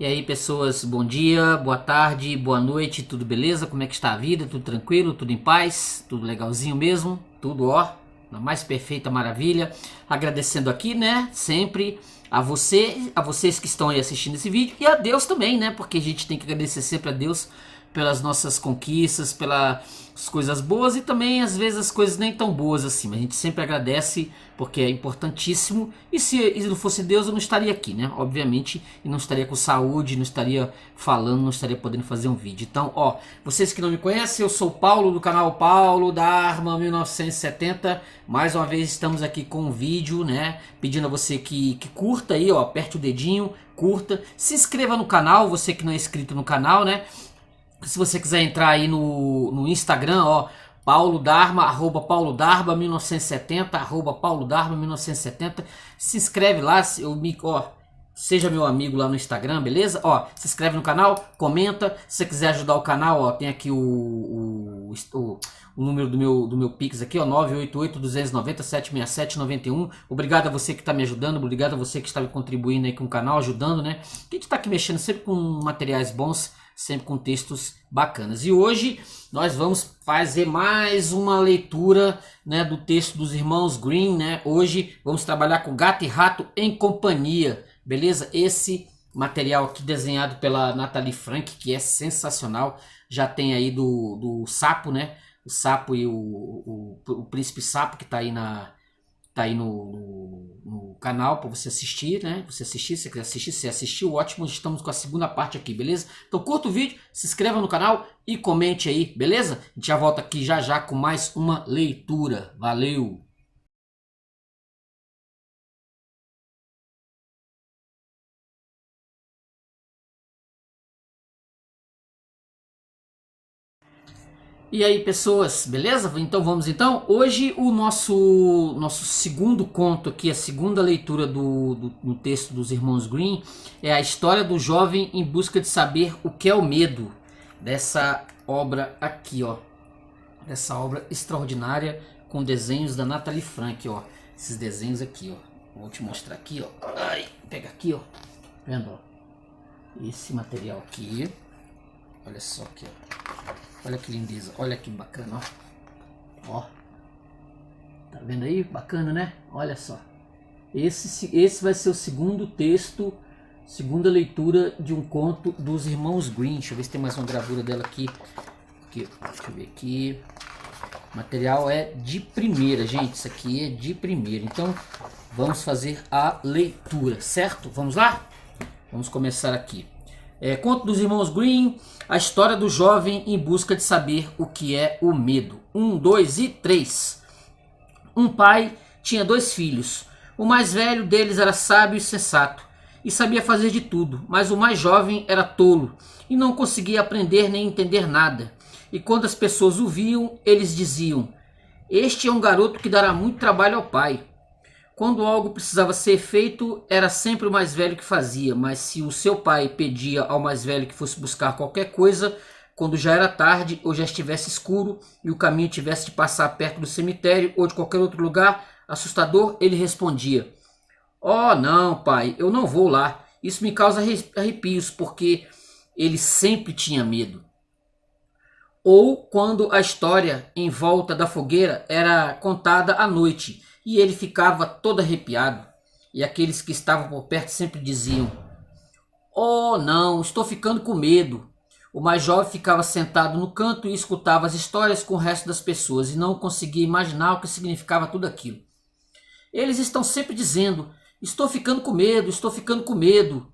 E aí, pessoas, bom dia, boa tarde, boa noite, tudo beleza? Como é que está a vida? Tudo tranquilo? Tudo em paz? Tudo legalzinho mesmo? Tudo ó, na mais perfeita maravilha. Agradecendo aqui, né, sempre a vocês que estão aí assistindo esse vídeo e a Deus também, né? Porque a gente tem que agradecer sempre a Deus pelas nossas conquistas, pelas coisas boas e também às vezes as coisas nem tão boas assim, mas a gente sempre agradece porque é importantíssimo. E se não fosse Deus eu não estaria aqui, né? Obviamente, e não estaria com saúde, não estaria falando, não estaria podendo fazer um vídeo. Então, ó, vocês que não me conhecem, eu sou o Paulo do canal Paulo Dharma 1970. Mais uma vez estamos aqui com um vídeo, né? Pedindo a você que curta aí, ó, aperte o dedinho, curta, se inscreva no canal, você que não é inscrito no canal, né? Se você quiser entrar aí no Instagram, ó, Paulo Dharma, arroba Paulo Dharma 1970, arroba Paulo Dharma 1970, se inscreve lá, ó, seja meu amigo lá no Instagram, beleza? Ó, se inscreve no canal, comenta, se você quiser ajudar o canal, ó, tem aqui o número do meu Pix aqui, ó, 988-290-767-91. Obrigado a você que está me ajudando, obrigado a você que está me contribuindo aí com o canal, ajudando, né? A gente está aqui mexendo sempre com materiais bons, sempre com textos bacanas. E hoje nós vamos fazer mais uma leitura, né, do texto dos irmãos Grimm, né? Hoje vamos trabalhar com Gato e Rato em Companhia, beleza? Esse material aqui desenhado pela Nathalie Frank, que é sensacional. Já tem aí do sapo, né? O sapo e o príncipe sapo que tá aí no canal para você assistir, né? Você assistir, se você quiser assistir, se assistiu, ótimo. Estamos com a segunda parte aqui, beleza? Então curta o vídeo, se inscreva no canal e comente aí, beleza? A gente já volta aqui já já com mais uma leitura. Valeu! E aí, pessoas, beleza? Então vamos então. Hoje o nosso segundo conto aqui, a segunda leitura do texto dos irmãos Grimm, é a história do jovem em busca de saber o que é o medo. Dessa obra aqui, ó. Dessa obra extraordinária com desenhos da Nathalie Frank, ó. Esses desenhos aqui, ó. Vou te mostrar aqui, ó. Ai, pega aqui, ó. Vendo, ó. Esse material aqui. Olha só aqui, ó. Olha que lindeza, olha que bacana, ó. Ó. Tá vendo aí? Bacana, né? Olha só. Esse vai ser o segundo texto, segunda leitura de um conto dos irmãos Grimm. Deixa eu ver se tem mais uma gravura dela aqui. Deixa eu ver aqui. O material é de primeira, gente. Isso aqui é de primeira. Então, vamos fazer a leitura, certo? Vamos lá? Vamos começar aqui. Conto dos irmãos Grimm, a história do jovem em busca de saber o que é o medo. 1, 2 e 3. Um pai tinha 2 filhos. O mais velho deles era sábio e sensato, e sabia fazer de tudo, mas o mais jovem era tolo, e não conseguia aprender nem entender nada. E quando as pessoas o viam, eles diziam: "Este é um garoto que dará muito trabalho ao pai." Quando algo precisava ser feito, era sempre o mais velho que fazia, mas se o seu pai pedia ao mais velho que fosse buscar qualquer coisa, quando já era tarde ou já estivesse escuro e o caminho tivesse de passar perto do cemitério ou de qualquer outro lugar assustador, ele respondia: "Oh, não, pai, eu não vou lá. Isso me causa arrepios, porque ele sempre tinha medo." Ou quando a história em volta da fogueira era contada à noite e ele ficava todo arrepiado, e aqueles que estavam por perto sempre diziam: "Oh, não, estou ficando com medo." O mais jovem ficava sentado no canto e escutava as histórias com o resto das pessoas e não conseguia imaginar o que significava tudo aquilo. Eles estão sempre dizendo: "Estou ficando com medo, estou ficando com medo."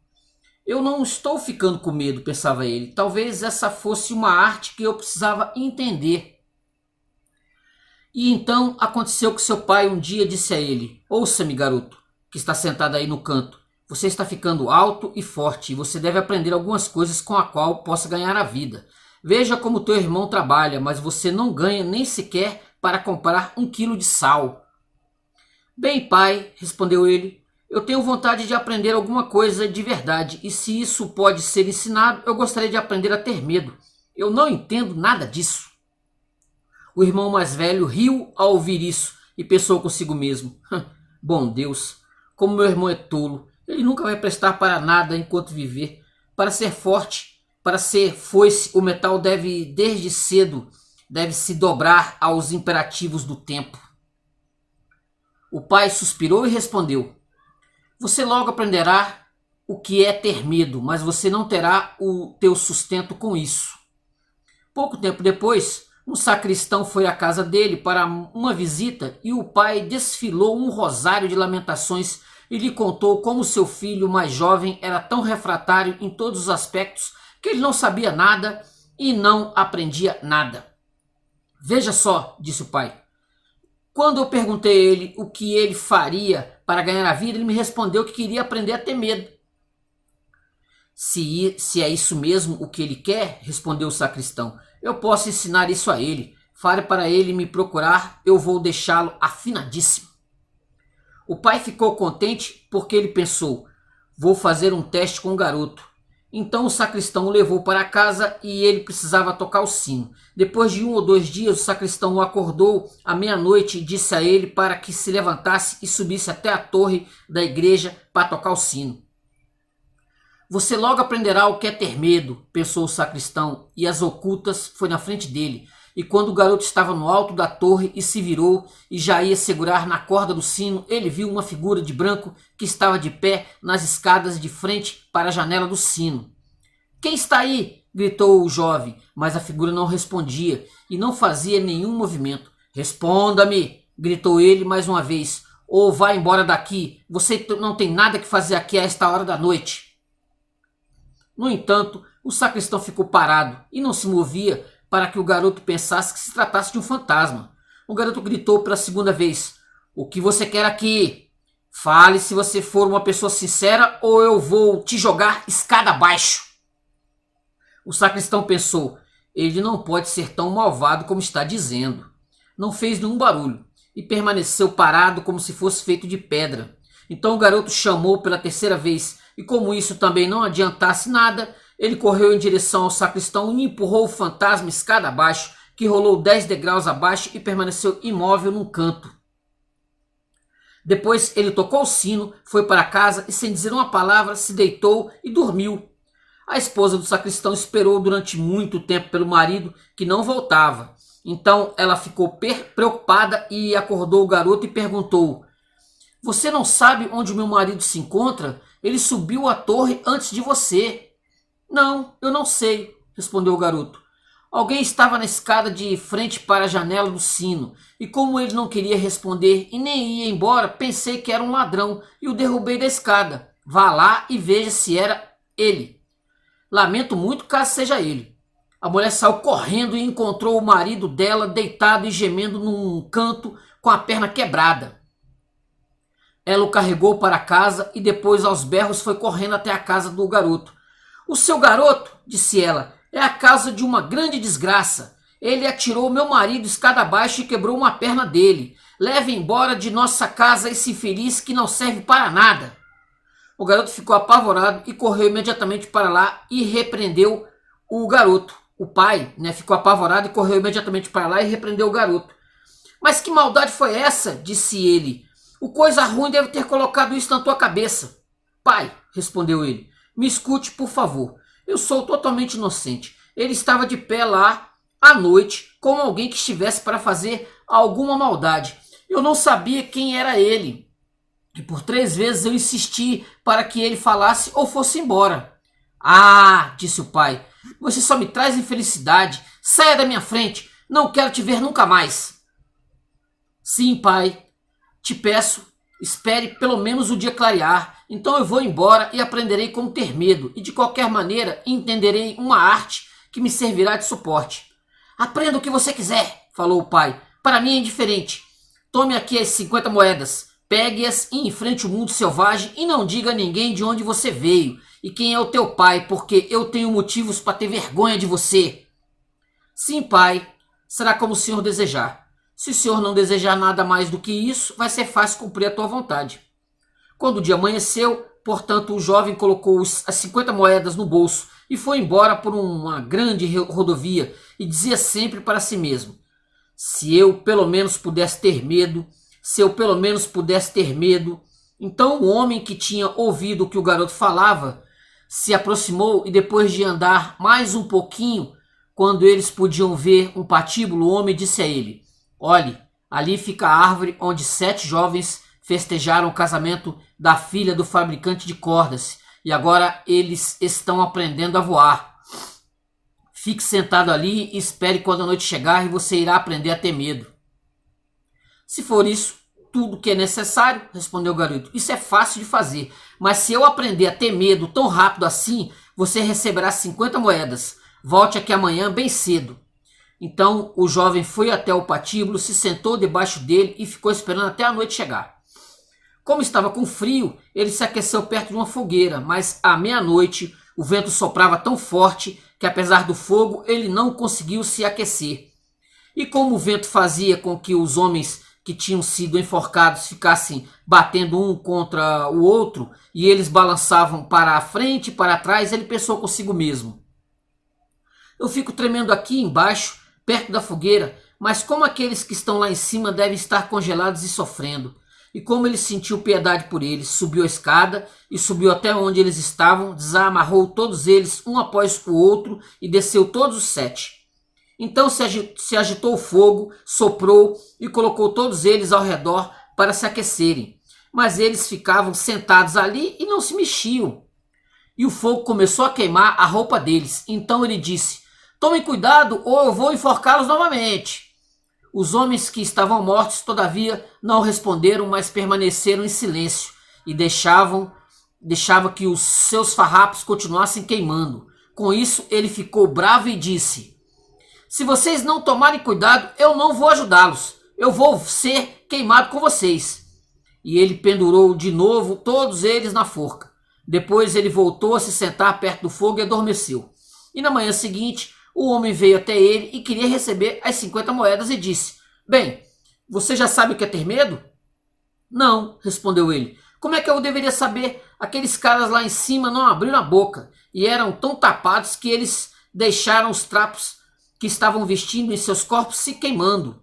Eu não estou ficando com medo, pensava ele. Talvez essa fosse uma arte que eu precisava entender. E então aconteceu que seu pai um dia disse a ele: "Ouça-me, garoto, que está sentado aí no canto. Você está ficando alto e forte e você deve aprender algumas coisas com a qual possa ganhar a vida. Veja como teu irmão trabalha, mas você não ganha nem sequer para comprar 1 quilo de sal." "Bem, pai", respondeu ele, "eu tenho vontade de aprender alguma coisa de verdade, e se isso pode ser ensinado, eu gostaria de aprender a ter medo. Eu não entendo nada disso." O irmão mais velho riu ao ouvir isso e pensou consigo mesmo: "Bom Deus, como meu irmão é tolo. Ele nunca vai prestar para nada enquanto viver. Para ser forte, para ser foice, o metal deve, desde cedo, deve se dobrar aos imperativos do tempo. O pai suspirou e respondeu: você logo aprenderá o que é ter medo, mas você não terá o teu sustento com isso. Pouco tempo depois, um sacristão foi à casa dele para uma visita e o pai desfilou um rosário de lamentações e lhe contou como seu filho mais jovem era tão refratário em todos os aspectos que ele não sabia nada e não aprendia nada. Veja só, disse o pai. Quando eu perguntei a ele o que ele faria para ganhar a vida, ele me respondeu que queria aprender a ter medo. Se é isso mesmo o que ele quer, respondeu o sacristão, eu posso ensinar isso a ele. Fale para ele me procurar, eu vou deixá-lo afinadíssimo. O pai ficou contente porque ele pensou, vou fazer um teste com o garoto. Então o sacristão o levou para casa e ele precisava tocar o sino. Depois de 1 ou 2 dias, o sacristão o acordou à meia-noite e disse a ele para que se levantasse e subisse até a torre da igreja para tocar o sino. Você logo aprenderá o que é ter medo, pensou o sacristão, e as ocultas foi na frente dele. E quando o garoto estava no alto da torre e se virou e já ia segurar na corda do sino, ele viu uma figura de branco que estava de pé nas escadas de frente para a janela do sino. Quem está aí? Gritou o jovem, mas a figura não respondia e não fazia nenhum movimento. Responda-me! Gritou ele mais uma vez. Ou vá embora daqui, você não tem nada que fazer aqui a esta hora da noite. No entanto, o sacristão ficou parado e não se movia para que o garoto pensasse que se tratasse de um fantasma. O garoto gritou pela segunda vez. O que você quer aqui? Fale se você for uma pessoa sincera ou eu vou te jogar escada abaixo. O sacristão pensou. Ele não pode ser tão malvado como está dizendo. Não fez nenhum barulho e permaneceu parado como se fosse feito de pedra. Então o garoto chamou pela terceira vez e como isso também não adiantasse nada, ele correu em direção ao sacristão e empurrou o fantasma escada abaixo, que rolou 10 degraus abaixo e permaneceu imóvel num canto. Depois ele tocou o sino, foi para casa e sem dizer uma palavra se deitou e dormiu. A esposa do sacristão esperou durante muito tempo pelo marido que não voltava. Então ela ficou preocupada e acordou o garoto e perguntou: você não sabe onde o meu marido se encontra? Ele subiu a torre antes de você. Não, eu não sei, respondeu o garoto. Alguém estava na escada de frente para a janela do sino, e como ele não queria responder e nem ia embora, pensei que era um ladrão e o derrubei da escada. Vá lá e veja se era ele. Lamento muito caso seja ele. A mulher saiu correndo e encontrou o marido dela deitado e gemendo num canto com a perna quebrada. Ela o carregou para casa e depois aos berros foi correndo até a casa do garoto. O seu garoto, disse ela, é a causa de uma grande desgraça. Ele atirou meu marido escada abaixo e quebrou uma perna dele. Leve embora de nossa casa esse infeliz que não serve para nada. O garoto ficou apavorado e correu imediatamente para lá e repreendeu o garoto. O pai, ficou apavorado e correu imediatamente para lá e repreendeu o garoto. Mas que maldade foi essa? Disse ele. O coisa ruim deve ter colocado isso na tua cabeça. Pai, respondeu ele, me escute, por favor. Eu sou totalmente inocente. Ele estava de pé lá, à noite, como alguém que estivesse para fazer alguma maldade. Eu não sabia quem era ele. E por 3 vezes eu insisti para que ele falasse ou fosse embora. Ah, disse o pai, você só me traz infelicidade. Saia da minha frente. Não quero te ver nunca mais. Sim, pai. Te peço, espere pelo menos o dia clarear, então eu vou embora e aprenderei como ter medo, e de qualquer maneira entenderei uma arte que me servirá de suporte. Aprenda o que você quiser, falou o pai, para mim é indiferente. Tome aqui as 50 moedas, pegue-as e enfrente o mundo selvagem e não diga a ninguém de onde você veio e quem é o teu pai, porque eu tenho motivos para ter vergonha de você. Sim, pai, será como o senhor desejar. Se o senhor não desejar nada mais do que isso, vai ser fácil cumprir a tua vontade. Quando o dia amanheceu, portanto, o jovem colocou as 50 moedas no bolso e foi embora por uma grande rodovia e dizia sempre para si mesmo: se eu pelo menos pudesse ter medo, se eu pelo menos pudesse ter medo. Então o homem que tinha ouvido o que o garoto falava se aproximou e depois de andar mais um pouquinho, quando eles podiam ver um patíbulo, o homem disse a ele: olhe, ali fica a árvore onde 7 jovens festejaram o casamento da filha do fabricante de cordas, e agora eles estão aprendendo a voar. Fique sentado ali e espere quando a noite chegar e você irá aprender a ter medo. Se for isso tudo que é necessário, respondeu o garoto, isso é fácil de fazer, mas se eu aprender a ter medo tão rápido assim, você receberá 50 moedas. Volte aqui amanhã bem cedo. Então o jovem foi até o patíbulo, se sentou debaixo dele e ficou esperando até a noite chegar. Como estava com frio, ele se aqueceu perto de uma fogueira, mas à meia-noite o vento soprava tão forte que, apesar do fogo, ele não conseguiu se aquecer. E como o vento fazia com que os homens que tinham sido enforcados ficassem batendo um contra o outro, e eles balançavam para a frente e para trás, ele pensou consigo mesmo: eu fico tremendo aqui embaixo, perto da fogueira, mas como aqueles que estão lá em cima devem estar congelados e sofrendo. E como ele sentiu piedade por eles, subiu a escada e subiu até onde eles estavam, desamarrou todos eles, um após o outro, e desceu todos os 7. Então se agitou o fogo, soprou e colocou todos eles ao redor para se aquecerem. Mas eles ficavam sentados ali e não se mexiam. E o fogo começou a queimar a roupa deles. Então ele disse: tomem cuidado ou eu vou enforcá-los novamente. Os homens que estavam mortos, todavia, não responderam, mas permaneceram em silêncio e deixava que os seus farrapos continuassem queimando. Com isso, ele ficou bravo e disse: se vocês não tomarem cuidado, eu não vou ajudá-los. Eu vou ser queimado com vocês. E ele pendurou de novo todos eles na forca. Depois ele voltou a se sentar perto do fogo e adormeceu. E na manhã seguinte, o homem veio até ele e queria receber as 50 moedas e disse: bem, você já sabe o que é ter medo? Não, respondeu ele. Como é que eu deveria saber? Aqueles caras lá em cima não abriram a boca e eram tão tapados que eles deixaram os trapos que estavam vestindo em seus corpos se queimando.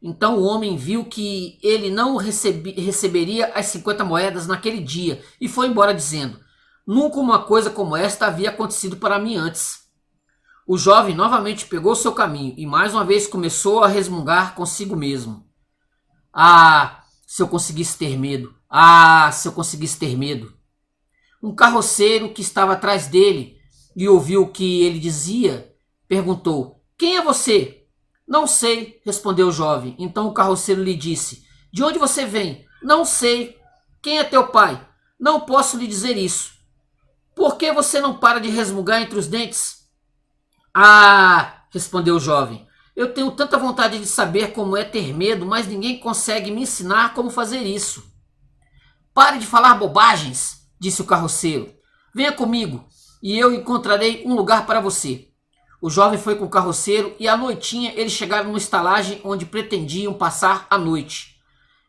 Então o homem viu que ele não receberia as 50 moedas naquele dia e foi embora dizendo: nunca uma coisa como esta havia acontecido para mim antes. O jovem novamente pegou seu caminho e mais uma vez começou a resmungar consigo mesmo. Ah, se eu conseguisse ter medo! Ah, se eu conseguisse ter medo! Um carroceiro que estava atrás dele e ouviu o que ele dizia, perguntou: quem é você? Não sei, respondeu o jovem. Então o carroceiro lhe disse: de onde você vem? Não sei. Quem é teu pai? Não posso lhe dizer isso. Por que você não para de resmungar entre os dentes? Ah, respondeu o jovem, eu tenho tanta vontade de saber como é ter medo, mas ninguém consegue me ensinar como fazer isso. Pare de falar bobagens, disse o carroceiro. Venha comigo e eu encontrarei um lugar para você. O jovem foi com o carroceiro e à noitinha eles chegaram numa estalagem onde pretendiam passar a noite.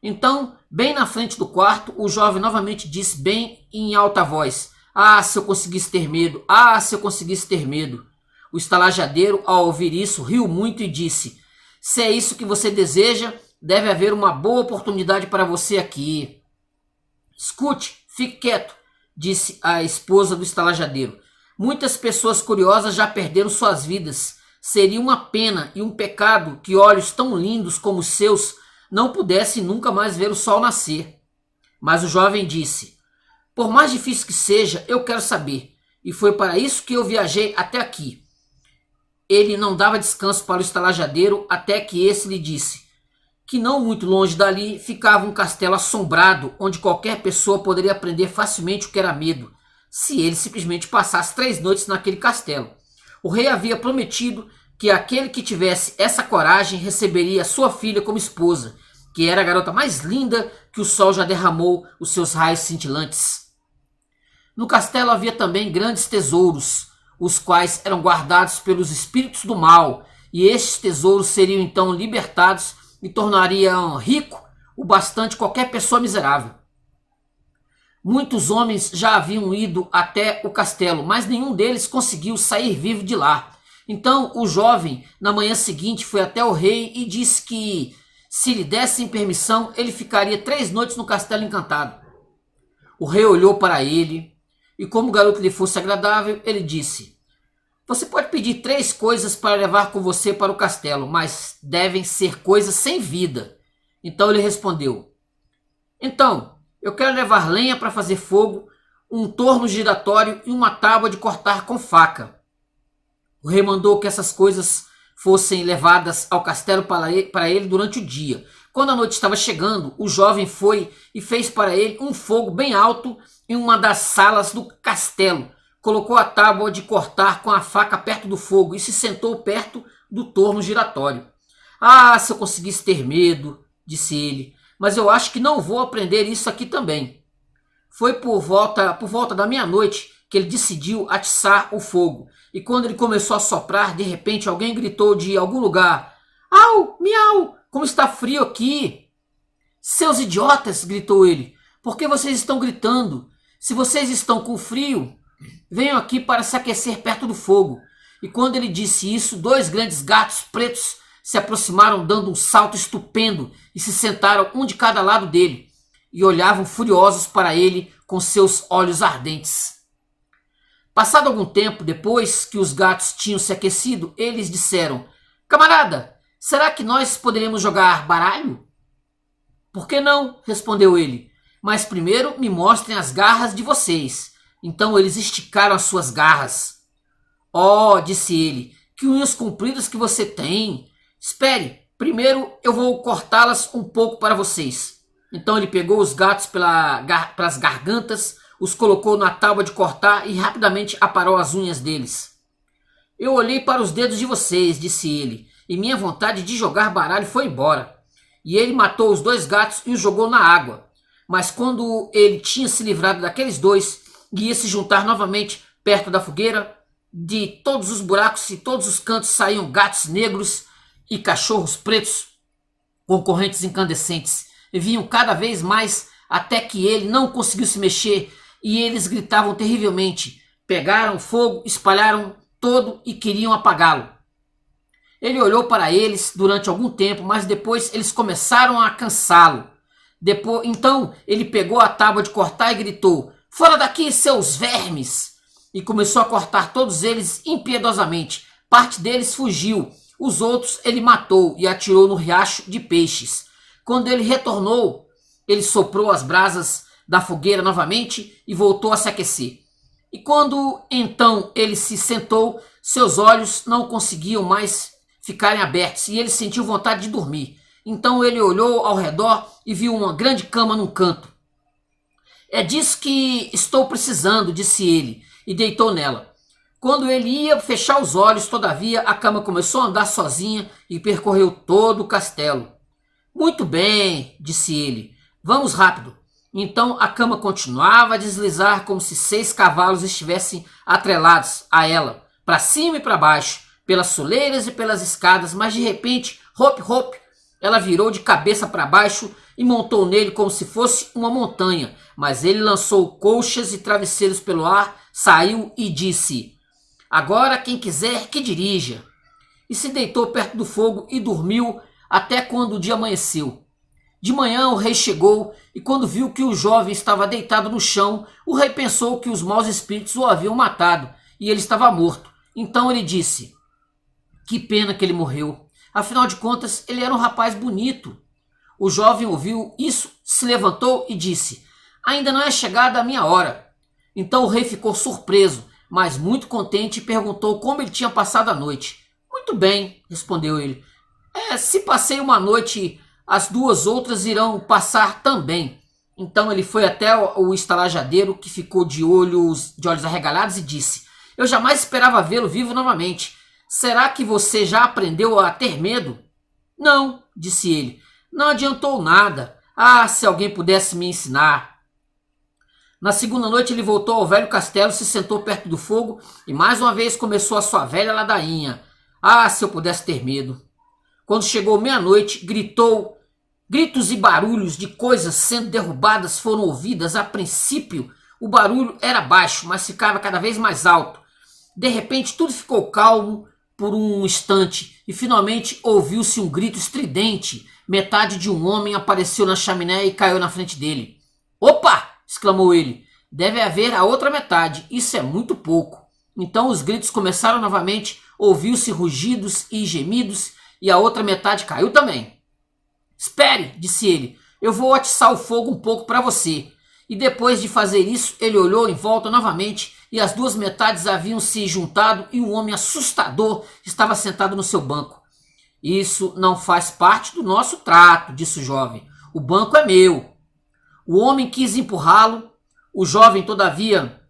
Então, bem na frente do quarto, o jovem novamente disse bem em alta voz: ah, se eu conseguisse ter medo! Ah, se eu conseguisse ter medo! O estalajadeiro, ao ouvir isso, riu muito e disse: se é isso que você deseja, deve haver uma boa oportunidade para você aqui. Escute, fique quieto, disse a esposa do estalajadeiro. Muitas pessoas curiosas já perderam suas vidas. Seria uma pena e um pecado que olhos tão lindos como os seus não pudessem nunca mais ver o sol nascer. Mas o jovem disse: por mais difícil que seja, eu quero saber. E foi para isso que eu viajei até aqui. Ele não dava descanso para o estalajadeiro até que esse lhe disse que não muito longe dali ficava um castelo assombrado onde qualquer pessoa poderia aprender facilmente o que era medo, se ele simplesmente passasse 3 noites naquele castelo. O rei havia prometido que aquele que tivesse essa coragem receberia sua filha como esposa, que era a garota mais linda que o sol já derramou os seus raios cintilantes. No castelo havia também grandes tesouros, os quais eram guardados pelos espíritos do mal, e estes tesouros seriam então libertados e tornariam rico o bastante qualquer pessoa miserável. Muitos homens já haviam ido até o castelo, mas nenhum deles conseguiu sair vivo de lá. Então o jovem, na manhã seguinte, foi até o rei e disse que, se lhe dessem permissão, ele ficaria 3 noites no castelo encantado. O rei olhou para ele E como o garoto lhe fosse agradável, ele disse: você pode pedir 3 coisas para levar com você para o castelo, mas devem ser coisas sem vida. Então ele respondeu: então, eu quero levar lenha para fazer fogo, um torno giratório e uma tábua de cortar com faca. O rei mandou que essas coisas fossem levadas ao castelo para ele durante o dia. Quando a noite estava chegando, o jovem foi e fez para ele um fogo bem alto em uma das salas do castelo. Colocou a tábua de cortar com a faca perto do fogo e se sentou perto do torno giratório. Ah, se eu conseguisse ter medo, disse ele, mas eu acho que não vou aprender isso aqui também. Foi por volta da meia-noite que ele decidiu atiçar o fogo. E quando ele começou a soprar, de repente alguém gritou de algum lugar: au, miau, como está frio aqui! Seus idiotas, gritou ele, por que vocês estão gritando? Se vocês estão com frio, venham aqui para se aquecer perto do fogo. E quando ele disse isso, 2 grandes gatos pretos se aproximaram dando um salto estupendo e se sentaram um de cada lado dele e olhavam furiosos para ele com seus olhos ardentes. Passado algum tempo, depois que os gatos tinham se aquecido, eles disseram: camarada, será que nós poderíamos jogar baralho? Por que não? Respondeu ele. Mas primeiro me mostrem as garras de vocês. Então eles esticaram as suas garras. Oh, disse ele, que unhas compridas que você tem. Espere, primeiro eu vou cortá-las um pouco para vocês. Então ele pegou os gatos pelas gargantas, os colocou na tábua de cortar e rapidamente aparou as unhas deles. Eu olhei para os dedos de vocês, disse ele, e minha vontade de jogar baralho foi embora. E ele matou os 2 gatos e os jogou na água. Mas quando ele tinha se livrado daqueles 2 e ia se juntar novamente perto da fogueira, de todos os buracos e todos os cantos saíam gatos negros e cachorros pretos com correntes incandescentes. E vinham cada vez mais até que ele não conseguiu se mexer e eles gritavam terrivelmente. Pegaram fogo, espalharam todo e queriam apagá-lo. Ele olhou para eles durante algum tempo, mas depois eles começaram a cansá-lo. Então ele pegou a tábua de cortar e gritou: fora daqui, seus vermes! E começou a cortar todos eles impiedosamente. Parte deles fugiu, os outros ele matou e atirou no riacho de peixes. Quando ele retornou, ele soprou as brasas da fogueira novamente e voltou a se aquecer. E quando então ele se sentou, seus olhos não conseguiam mais ficarem abertos e ele sentiu vontade de dormir. Então ele olhou ao redor e viu uma grande cama num canto. É disso que estou precisando, disse ele, e deitou nela. Quando ele ia fechar os olhos, todavia, a cama começou a andar sozinha e percorreu todo o castelo. Muito bem, disse ele, vamos rápido. Então a cama continuava a deslizar como se 6 cavalos estivessem atrelados a ela, para cima e para baixo, pelas soleiras e pelas escadas, mas de repente, hop, hop, ela virou de cabeça para baixo e montou nele como se fosse uma montanha, mas ele lançou colchas e travesseiros pelo ar, saiu e disse: agora quem quiser que dirija. E se deitou perto do fogo e dormiu até quando o dia amanheceu. De manhã o rei chegou e quando viu que o jovem estava deitado no chão, o rei pensou que os maus espíritos o haviam matado e ele estava morto. Então ele disse: que pena que ele morreu. Afinal de contas, ele era um rapaz bonito. O jovem ouviu isso, se levantou e disse: ainda não é chegada a minha hora. Então o rei ficou surpreso, mas muito contente e perguntou como ele tinha passado a noite. Muito bem, respondeu ele. Se passei uma noite, as 2 outras irão passar também. Então ele foi até o estalajadeiro, que ficou de olhos arregalados, e disse: eu jamais esperava vê-lo vivo novamente. Será que você já aprendeu a ter medo? Não, disse ele. Não adiantou nada. Ah, se alguém pudesse me ensinar. Na segunda noite ele voltou ao velho castelo, se sentou perto do fogo e mais uma vez começou a sua velha ladainha. Ah, se eu pudesse ter medo. Quando chegou meia-noite, gritos e barulhos de coisas sendo derrubadas foram ouvidas. A princípio, o barulho era baixo, mas ficava cada vez mais alto. De repente, tudo ficou calmo por um instante e finalmente ouviu-se um grito estridente. Metade de um homem apareceu na chaminé e caiu na frente dele. Opa! Exclamou ele. Deve haver a outra metade, isso é muito pouco. Então os gritos começaram novamente, ouviu-se rugidos e gemidos, e a outra metade caiu também. Espere, disse ele, eu vou atiçar o fogo um pouco para você. E depois de fazer isso, ele olhou em volta novamente, e as duas metades haviam se juntado, e um homem assustador estava sentado no seu banco. Isso não faz parte do nosso trato, disse o jovem. O banco é meu. O homem quis empurrá-lo, o jovem, todavia,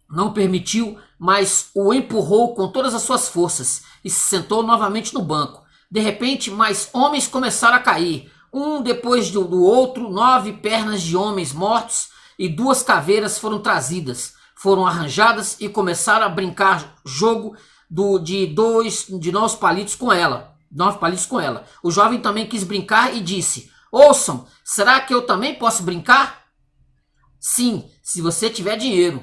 não permitiu, mas o empurrou com todas as suas forças e se sentou novamente no banco. De repente, mais homens começaram a cair, um depois do outro. 9 pernas de homens mortos e 2 caveiras foram trazidas, foram arranjadas e começaram a brincar jogo de 9 palitos com ela. 9 palitos com ela. O jovem também quis brincar e disse: ouçam, será que eu também posso brincar? Sim, se você tiver dinheiro.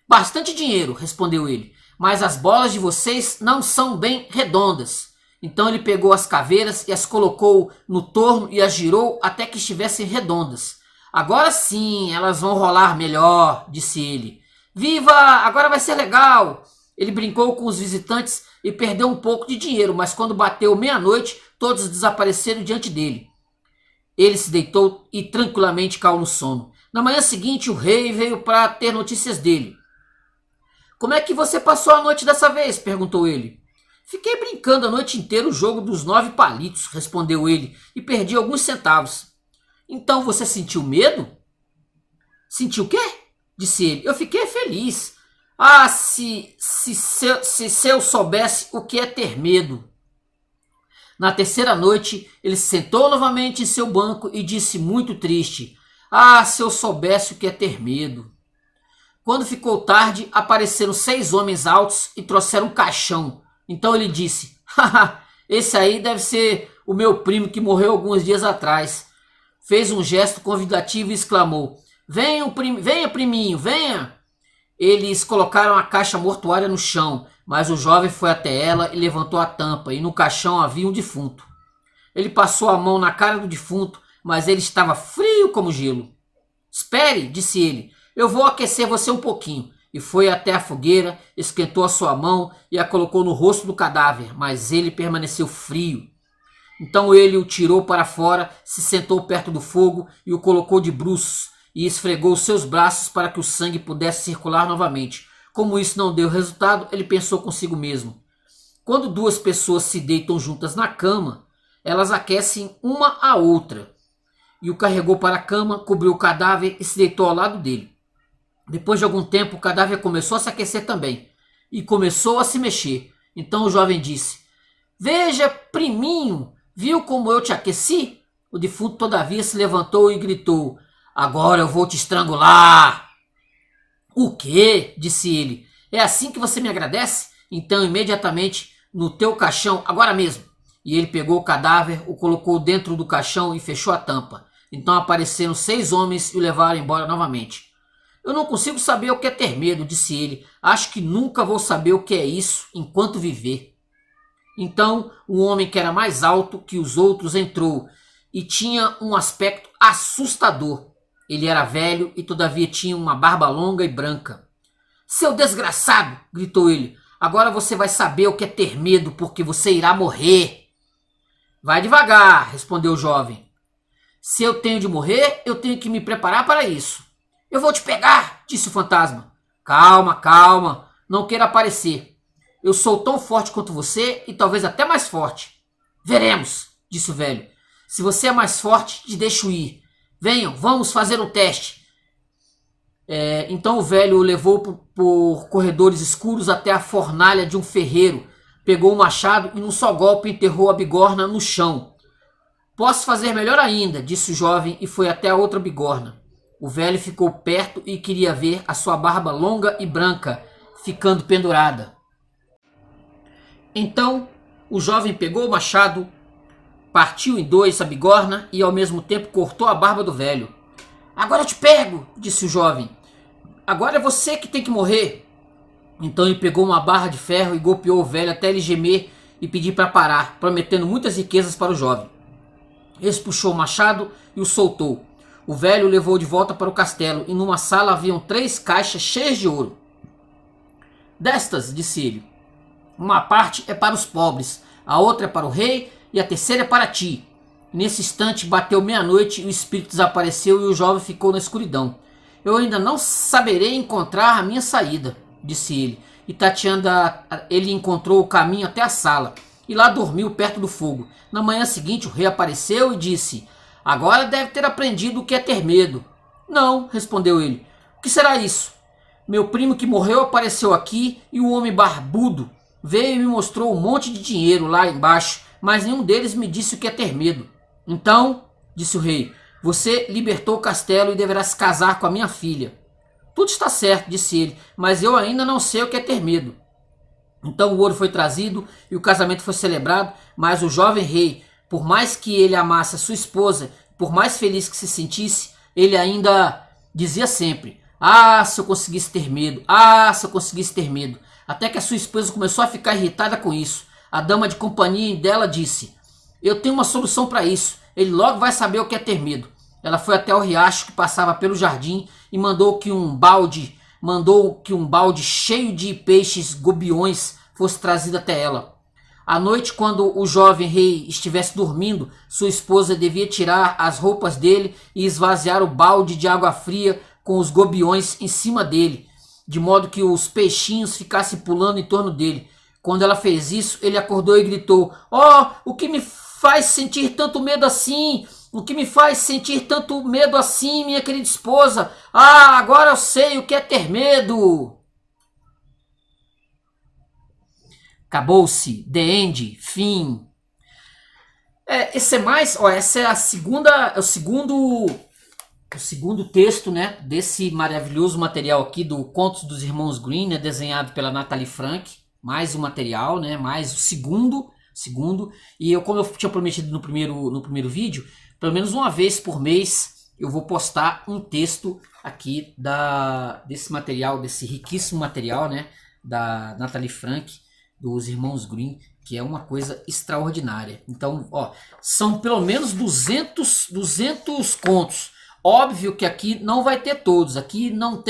Bastante dinheiro, respondeu ele, mas as bolas de vocês não são bem redondas. Então ele pegou as caveiras e as colocou no torno e as girou até que estivessem redondas. Agora sim, elas vão rolar melhor, disse ele. Viva, agora vai ser legal. Ele brincou com os visitantes e perdeu um pouco de dinheiro, mas quando bateu meia-noite, todos desapareceram diante dele. Ele se deitou e tranquilamente caiu no sono. Na manhã seguinte, o rei veio para ter notícias dele. Como é que você passou a noite dessa vez? Perguntou ele. Fiquei brincando a noite inteira o jogo dos 9 palitos, respondeu ele, e perdi alguns centavos. Então você sentiu medo? Sentiu o quê? Disse ele. Eu fiquei feliz. Ah, se eu soubesse o que é ter medo. Na terceira noite, ele se sentou novamente em seu banco e disse muito triste: ah, se eu soubesse o que é ter medo. Quando ficou tarde, apareceram 6 homens altos e trouxeram um caixão. Então ele disse: haha, esse aí deve ser o meu primo que morreu alguns dias atrás. Fez um gesto convidativo e exclamou: venha, priminho, venha. Eles colocaram a caixa mortuária no chão, mas o jovem foi até ela e levantou a tampa, e no caixão havia um defunto. Ele passou a mão na cara do defunto, mas ele estava frio como gelo. Espere, disse ele, eu vou aquecer você um pouquinho. E foi até a fogueira, esquentou a sua mão e a colocou no rosto do cadáver, mas ele permaneceu frio. Então ele o tirou para fora, se sentou perto do fogo e o colocou de bruços e esfregou seus braços para que o sangue pudesse circular novamente. Como isso não deu resultado, ele pensou consigo mesmo: quando 2 pessoas se deitam juntas na cama, elas aquecem uma a outra. E o carregou para a cama, cobriu o cadáver e se deitou ao lado dele. Depois de algum tempo, o cadáver começou a se aquecer também e começou a se mexer. Então o jovem disse: veja, priminho, viu como eu te aqueci? O defunto, todavia, se levantou e gritou: agora eu vou te estrangular. O quê? Disse ele. É assim que você me agradece? Então imediatamente no teu caixão, agora mesmo. E ele pegou o cadáver, o colocou dentro do caixão e fechou a tampa. Então apareceram 6 homens e o levaram embora novamente. Eu não consigo saber o que é ter medo, disse ele. Acho que nunca vou saber o que é isso enquanto viver. Então um homem que era mais alto que os outros entrou e tinha um aspecto assustador. Ele era velho e todavia tinha uma barba longa e branca. Seu desgraçado, gritou ele, agora você vai saber o que é ter medo, porque você irá morrer. Vai devagar, respondeu o jovem. Se eu tenho de morrer, eu tenho que me preparar para isso. Eu vou te pegar, disse o fantasma. Calma, calma, não queira aparecer. Eu sou tão forte quanto você e talvez até mais forte. Veremos, disse o velho. Se você é mais forte, te deixo ir. Venham, vamos fazer um teste. Então o velho o levou por corredores escuros até a fornalha de um ferreiro. Pegou o machado e num só golpe enterrou a bigorna no chão. Posso fazer melhor ainda, disse o jovem e foi até a outra bigorna. O velho ficou perto e queria ver a sua barba longa e branca ficando pendurada. Então o jovem pegou o machado, partiu em 2 a bigorna e ao mesmo tempo cortou a barba do velho. Agora eu te pego, disse o jovem. Agora é você que tem que morrer. Então ele pegou uma barra de ferro e golpeou o velho até ele gemer e pedir para parar, prometendo muitas riquezas para o jovem. Esse puxou o machado e o soltou. O velho o levou de volta para o castelo e numa sala haviam 3 caixas cheias de ouro. Destas, disse ele, uma parte é para os pobres, a outra é para o rei e a terceira é para ti. Nesse instante bateu meia-noite e o espírito desapareceu e o jovem ficou na escuridão. Eu ainda não saberei encontrar a minha saída, disse ele. E tateando, ele encontrou o caminho até a sala e lá dormiu perto do fogo. Na manhã seguinte o rei apareceu e disse: agora deve ter aprendido o que é ter medo. Não, respondeu ele. O que será isso? Meu primo que morreu apareceu aqui e o homem barbudo veio e me mostrou um monte de dinheiro lá embaixo, mas nenhum deles me disse o que é ter medo. Então, disse o rei, você libertou o castelo e deverá se casar com a minha filha. Tudo está certo, disse ele, mas eu ainda não sei o que é ter medo. Então o ouro foi trazido e o casamento foi celebrado, mas o jovem rei, por mais que ele amasse a sua esposa, por mais feliz que se sentisse, ele ainda dizia sempre: ah, se eu conseguisse ter medo, ah, se eu conseguisse ter medo. Até que a sua esposa começou a ficar irritada com isso. A dama de companhia dela disse: eu tenho uma solução para isso, ele logo vai saber o que é ter medo. Ela foi até o riacho que passava pelo jardim e mandou que um balde cheio de peixes gobiões fosse trazido até ela. À noite, quando o jovem rei estivesse dormindo, sua esposa devia tirar as roupas dele e esvaziar o balde de água fria com os gobiões em cima dele, de modo que os peixinhos ficassem pulando em torno dele. Quando ela fez isso, ele acordou e gritou: oh, o que me faz sentir tanto medo assim? O que me faz sentir tanto medo assim, minha querida esposa? Ah, agora eu sei o que é ter medo. Acabou-se. The End. Fim. Esse é mais... Ó, essa é a segunda... É o segundo texto, né, desse maravilhoso material aqui do Contos dos Irmãos Grimm, né, desenhado pela Natalie Frank. Mais um material, né? Mais o segundo. E eu, como eu tinha prometido no primeiro vídeo, pelo menos uma vez por mês eu vou postar um texto aqui desse material, desse riquíssimo material, né, da Natalie Frank, dos Irmãos Grimm, que é uma coisa extraordinária. Então, ó, são pelo menos 200 contos. Óbvio que aqui não vai ter todos, aqui não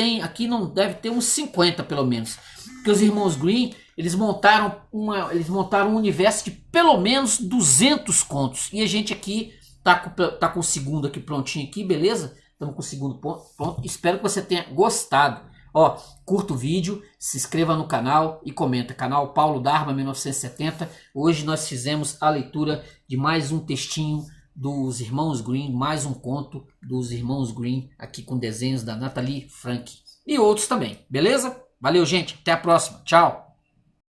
deve ter uns 50 pelo menos, porque os Irmãos Grimm, eles montaram um universo de pelo menos 200 contos. E a gente aqui tá com o segundo aqui prontinho aqui, beleza? Estamos com o segundo pronto. Espero que você tenha gostado. Ó, curta o vídeo, se inscreva no canal e comenta. Canal Paulo Dharma 1970. Hoje nós fizemos a leitura de mais um textinho dos Irmãos Grimm, mais um conto dos Irmãos Grimm, aqui com desenhos da Natalie Frank. E outros também, beleza? Valeu, gente. Até a próxima. Tchau.